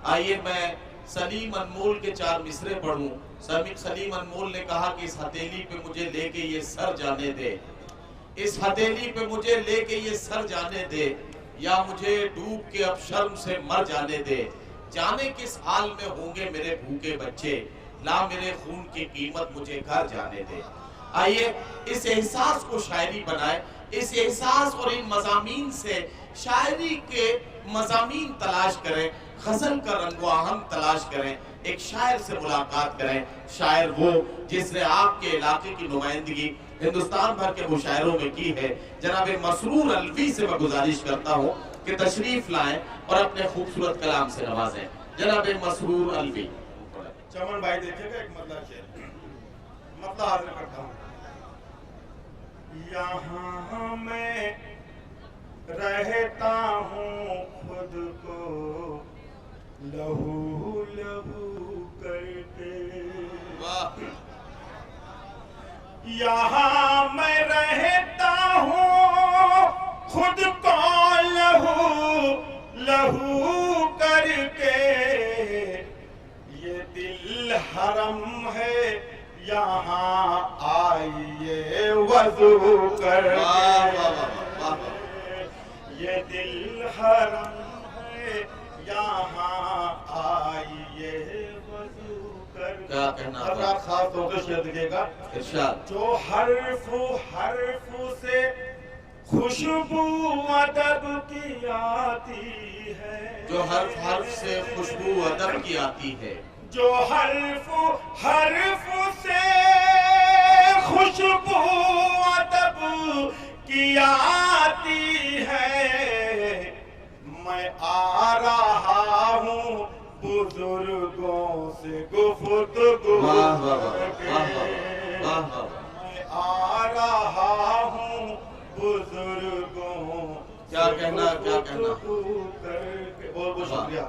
آئیے میں سلیم انمول کے 4 مصرے پڑھوں۔ سلیم انمول نے کہا کہ اس ہتھیلی پہ مجھے لے کے یہ سر جانے دے، اس ہتھیلی پہ مجھے لے کے یہ سر جانے دے، یا مجھے ڈوب کے اب شرم سے مر جانے دے، جانے کس حال میں ہوں گے میرے بھوکے بچے، لا میرے خون کی قیمت مجھے گھر جانے دے۔ آئیے اس احساس کو شاعری بنائے، اس احساس اور ان مضامین سے شاعری کے مضامین تلاش کریں، غزل کا رنگ و آہنگ تلاش کریں، ایک شاعر سے ملاقات کریں، شاعر وہ جس نے آپ کے علاقے کی نمائندگی ہندوستان بھر کے مشاعروں میں کی ہے۔ جناب مسرور الوی سے میں گزارش کرتا ہوں کہ تشریف لائیں اور اپنے خوبصورت کلام سے نوازیں۔ جناب مسرور الوی۔ چمن بھائی دیکھیں گا ایک مطلع شعر، مطلع حاضر کرتا ہوں۔ یہاں میں رہتا ہوں خود کو لہو لہو کر کے، یہاں میں رہتا ہوں خود کو لہو لہو کر کے، یہ دل حرم ہے یہاں آئیے وضو کر کے، یہ دل حرم ہے یہاں آئیے وضو کر کے۔ کیا کہنا ہے؟ حضرات خاص طور سے شعر دیکھیے گا، ارشاد۔ جو حرف سے خوشبو ادب کی آتی ہے، جو حرف سے خوشبو ادب کی آتی ہے، جو حرف سے خوشبو ادب کی آتی ہے، میں آ رہا ہوں بزرگوں سے گفتگو کر کے، میں آ رہا ہوں بزرگوں کیا کہنا، کیا کہنا۔ بہت بہت شکریہ۔